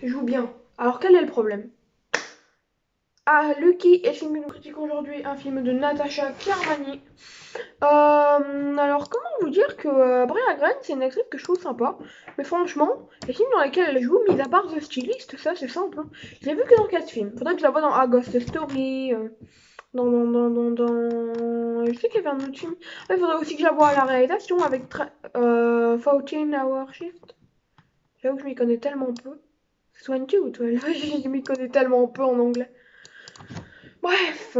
joue bien. Alors quel est le problème? Ah, Lucky est le film que nous critiquons aujourd'hui, un film de Natasha Kermani. Alors comment vous dire que Bria Grant, c'est une actrice que je trouve sympa, mais franchement, les films dans lesquels elle joue, mis à part The Stylist, ça c'est simple, hein. Je l'ai vu que dans 4 films. Faudrait que je la voie dans A Ghost Story, Je sais qu'il y avait un autre film. Ah, il faudrait aussi que je la voie à la réalisation avec 14 Hour Shift. J'avoue que je m'y connais tellement peu. 22 ou 12, je m'y connais tellement peu en anglais. Bref,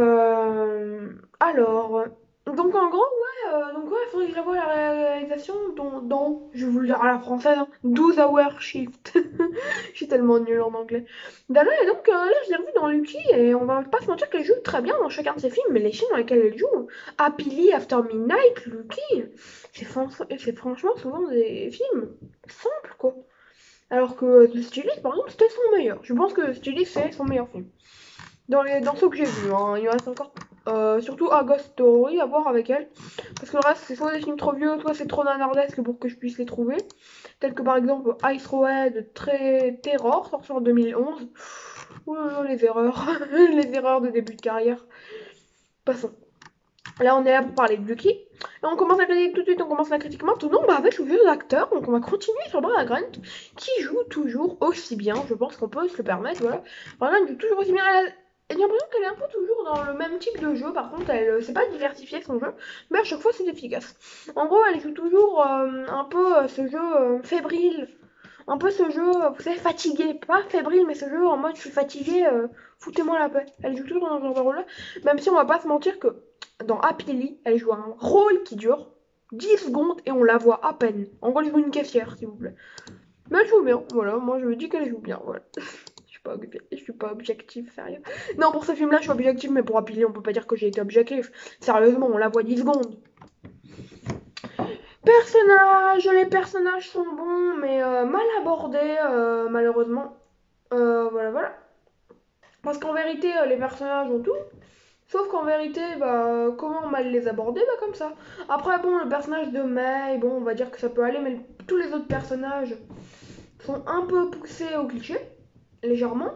alors, donc en gros, il faudrait que je la voie à la réalisation je vais vous le dire à la française, hein, 12 Hour Shift. Je suis tellement nulle en anglais. D'ailleurs, et donc là, je l'ai revue dans Lucky et on va pas se mentir qu'elle joue très bien dans chacun de ses films, mais les films dans lesquels elle joue, Happily After Midnight, Lucky, c'est franchement souvent des films simples, quoi. Alors que The Stylist, par exemple, c'était son meilleur. Je pense que The Stylist, c'est son meilleur film. Dans ceux que j'ai vus, hein, il reste encore. Surtout A Ghost Story à voir avec elle. Parce que le reste, c'est soit des films trop vieux, soit c'est trop nanardesque pour que je puisse les trouver. Tels que par exemple Ice Road, très Terror, sorti en 2011. Ouh là là, les erreurs. Les erreurs de début de carrière. Passons. Là, on est là pour parler de Lucky. Et on commence la critique tout de suite, on commence la critique maintenant avec le vieux acteur. Donc on va continuer sur Bria Grant, qui joue toujours aussi bien. Je pense qu'on peut se le permettre, voilà. Bria Grant joue toujours aussi bien. J'ai l'impression qu'elle est un peu toujours dans le même type de jeu. Par contre, elle sait pas diversifier son jeu, mais à chaque fois c'est efficace. En gros, elle joue toujours un peu ce jeu fébrile, un peu ce jeu, vous savez, fatigué, pas fébrile, mais ce jeu en mode je suis fatigué, foutez-moi la paix. Elle joue toujours dans ce genre de rôle-là, même si on va pas se mentir que dans Happily, elle joue un rôle qui dure 10 secondes et on la voit à peine. En gros, elle joue une caissière, s'il vous plaît. Mais elle joue bien, voilà, moi je me dis qu'elle joue bien, voilà. Je suis pas objectif, sérieux. Non, pour ce film-là, je suis objectif, mais pour Happily, on peut pas dire que j'ai été objectif. Sérieusement, on la voit 10 secondes. Les personnages sont bons, mais mal abordés, malheureusement. Voilà, voilà. Parce qu'en vérité, les personnages ont tout. Sauf qu'en vérité, comment mal les aborder? Bah, comme ça. Après, bon, le personnage de May, bon, on va dire que ça peut aller, mais tous les autres personnages sont un peu poussés au cliché, légèrement,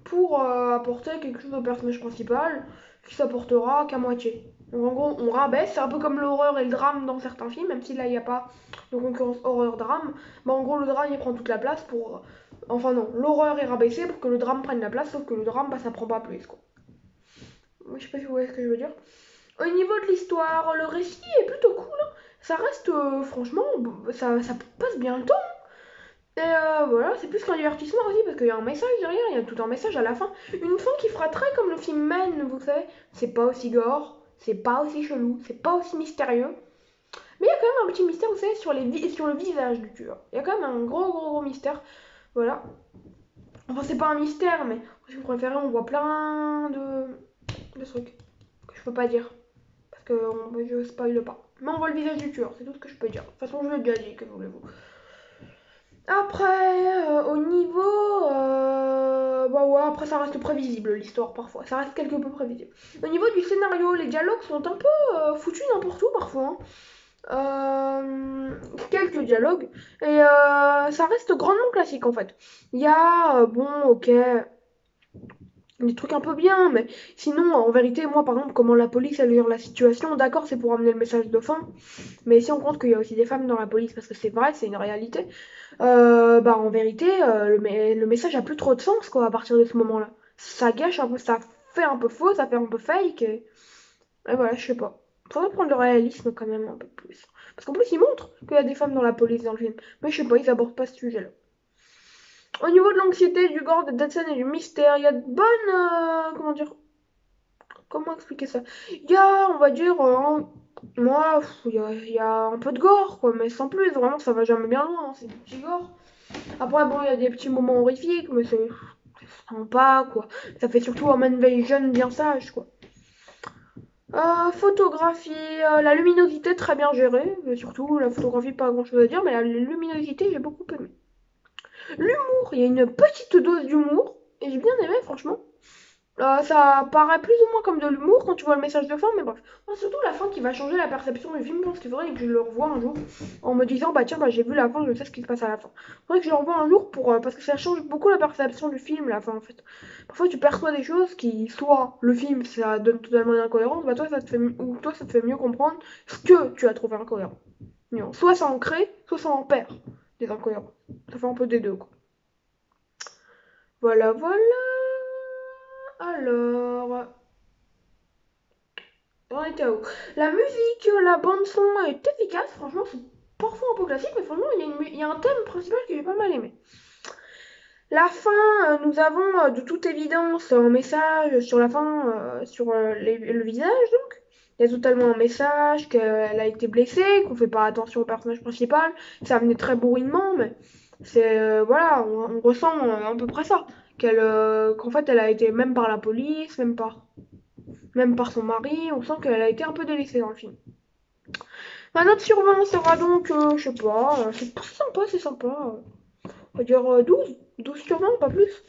pour apporter quelque chose au personnage principal qui s'apportera qu'à moitié. Donc en gros, on rabaisse, c'est un peu comme l'horreur et le drame dans certains films, même si là il n'y a pas de concurrence horreur-drame. Bah en gros, le drame il prend toute la place pour. Enfin non, l'horreur est rabaissée pour que le drame prenne la place, sauf que le drame, bah ça prend pas plus quoi. Je sais pas si vous voyez ce que je veux dire. Au niveau de l'histoire, le récit est plutôt cool, hein. Ça reste, franchement, ça passe bien le temps. Et voilà, c'est plus qu'un divertissement aussi, parce qu'il y a un message derrière, il y a tout un message à la fin. Une fin qui fera très comme le film Men, vous savez. C'est pas aussi gore, c'est pas aussi chelou, c'est pas aussi mystérieux. Mais il y a quand même un petit mystère, vous savez, sur le visage du tueur. Il y a quand même un gros mystère. Voilà. Enfin, c'est pas un mystère, mais si vous préférez, on voit plein de trucs que je peux pas dire. Parce que je spoil pas. Mais on voit le visage du tueur, c'est tout ce que je peux dire. De toute façon, je l'ai déjà dit, que voulez-vous. Après, au niveau. Bah ouais, après ça reste prévisible l'histoire parfois. Ça reste quelque peu prévisible. Au niveau du scénario, les dialogues sont un peu foutus n'importe où parfois, hein. Quelques dialogues. Et ça reste grandement classique en fait. Il y a, bon, ok, des trucs un peu bien, mais sinon, en vérité, moi par exemple, comment la police elle gère la situation, d'accord, c'est pour amener le message de fin, mais si on compte qu'il y a aussi des femmes dans la police, parce que c'est vrai, c'est une réalité, bah en vérité, le message a plus trop de sens quoi à partir de ce moment-là. Ça gâche un peu, ça fait un peu faux, ça fait un peu fake, et voilà, je sais pas. Faudrait prendre le réalisme quand même un peu plus. Parce qu'en plus, ils montrent qu'il y a des femmes dans la police dans le film, mais je sais pas, ils abordent pas ce sujet-là. Au niveau de l'anxiété, du gore, de Dead Scene et du mystère, il y a de bonnes. Comment dire? Comment expliquer ça? Il y a, on va dire, moi, il y a un peu de gore, quoi, mais sans plus, vraiment, ça va jamais bien loin, hein, c'est du petit gore. Après, bon, il y a des petits moments horrifiques, mais c'est sympa, quoi. Ça fait surtout un man veille jeune bien sage, quoi. Photographie, la luminosité très bien gérée, mais surtout la photographie pas grand chose à dire, mais la luminosité j'ai beaucoup aimé. L'humour, il y a une petite dose d'humour, et j'ai bien aimé franchement. Ça paraît plus ou moins comme de l'humour quand tu vois le message de fin, mais bref. Moi, surtout la fin qui va changer la perception du film. Je pense qu'il faudrait que je le revoie un jour en me disant, bah tiens, bah, j'ai vu la fin, je sais ce qui se passe à la fin. Il faudrait que je le revoie un jour parce que ça change beaucoup la perception du film, la fin en fait. Parfois, tu perçois des choses qui, soit le film, ça donne totalement une incohérence, bah toi, ou toi, ça te fait mieux comprendre ce que tu as trouvé incohérent. Non. Soit ça en crée, soit ça en perd des incohérences. Ça fait un peu des deux, quoi. Voilà, voilà. Alors, on était où? La musique, la bande son est efficace, franchement, c'est parfois un peu classique, mais franchement, il y a un thème principal que j'ai pas mal aimé. La fin, nous avons de toute évidence un message sur la fin, sur le visage, donc. Il y a totalement un message qu'elle a été blessée, qu'on fait pas attention au personnage principal. Ça amenait très bourrinement, mais c'est voilà, on ressent à peu près ça. Qu'en fait, elle a été même par la police, même par son mari, on sent qu'elle a été un peu délaissée dans le film. Ma note sur 20 sera donc, je sais pas, c'est sympa, c'est sympa. On va dire 12, 12 sur 20, pas plus.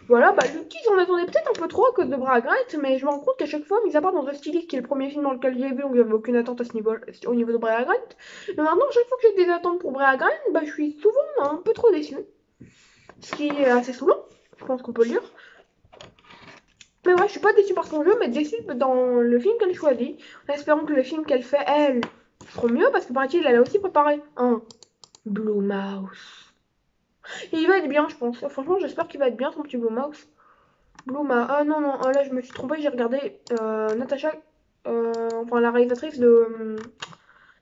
Voilà, bah Lucky, j'en attendais peut-être un peu trop à cause de Brad Wright, mais je me rends compte qu'à chaque fois, mis à part dans The Stylist, qui est le premier film dans lequel j'ai vu, donc j'avais aucune attente à ce niveau, au niveau de Brad Wright. Mais maintenant, chaque fois que j'ai des attentes pour Brad Wright, bah je suis souvent un peu trop déçu. Ce qui est assez souvent, je pense qu'on peut le dire. Mais ouais, je suis pas déçue par son jeu, mais déçue dans le film qu'elle choisit. En espérant que le film qu'elle fait, elle, sera mieux, parce que paraît-il, elle a aussi préparé un Blue Mouse. Et il va être bien, je pense. Franchement, j'espère qu'il va être bien, son petit Blue Mouse. Blue Mouse. Ah non, non, là, je me suis trompée, j'ai regardé Natasha, enfin la réalisatrice de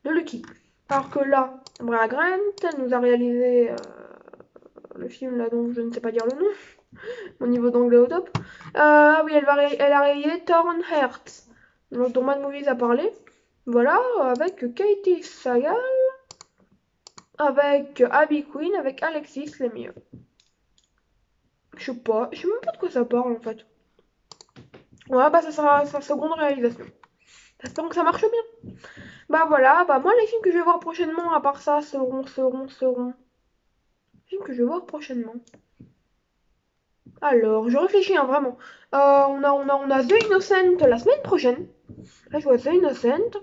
Lucky. Alors que là, Brea Grant, elle nous a réalisé le film là dont je ne sais pas dire le nom. Mon niveau d'anglais au top. Ah oui, elle a réalisé Torn Hearts, dont Mad Movies a parlé. Voilà, avec Katie Sagal, avec Abby Quinn, avec Alexis Lemieux. Je sais même pas de quoi ça parle en fait. Voilà, bah ça sera sa seconde réalisation. J'espère que ça marche bien. Bah voilà, bah moi les films que je vais voir prochainement, à part ça, seront. Les films que je vais voir prochainement. Alors, je réfléchis hein, vraiment. On a The Innocent la semaine prochaine. Là, je vois The Innocent.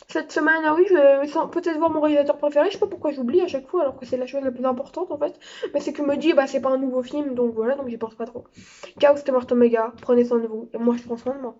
Cette semaine, ah oui, je vais peut-être voir mon réalisateur préféré. Je sais pas pourquoi j'oublie à chaque fois, alors que c'est la chose la plus importante en fait. Mais c'est que me dit, bah c'est pas un nouveau film, donc voilà, donc j'y pense pas trop. Chaos de Martin Omega, prenez soin de vous. Et moi, je prends soin de moi.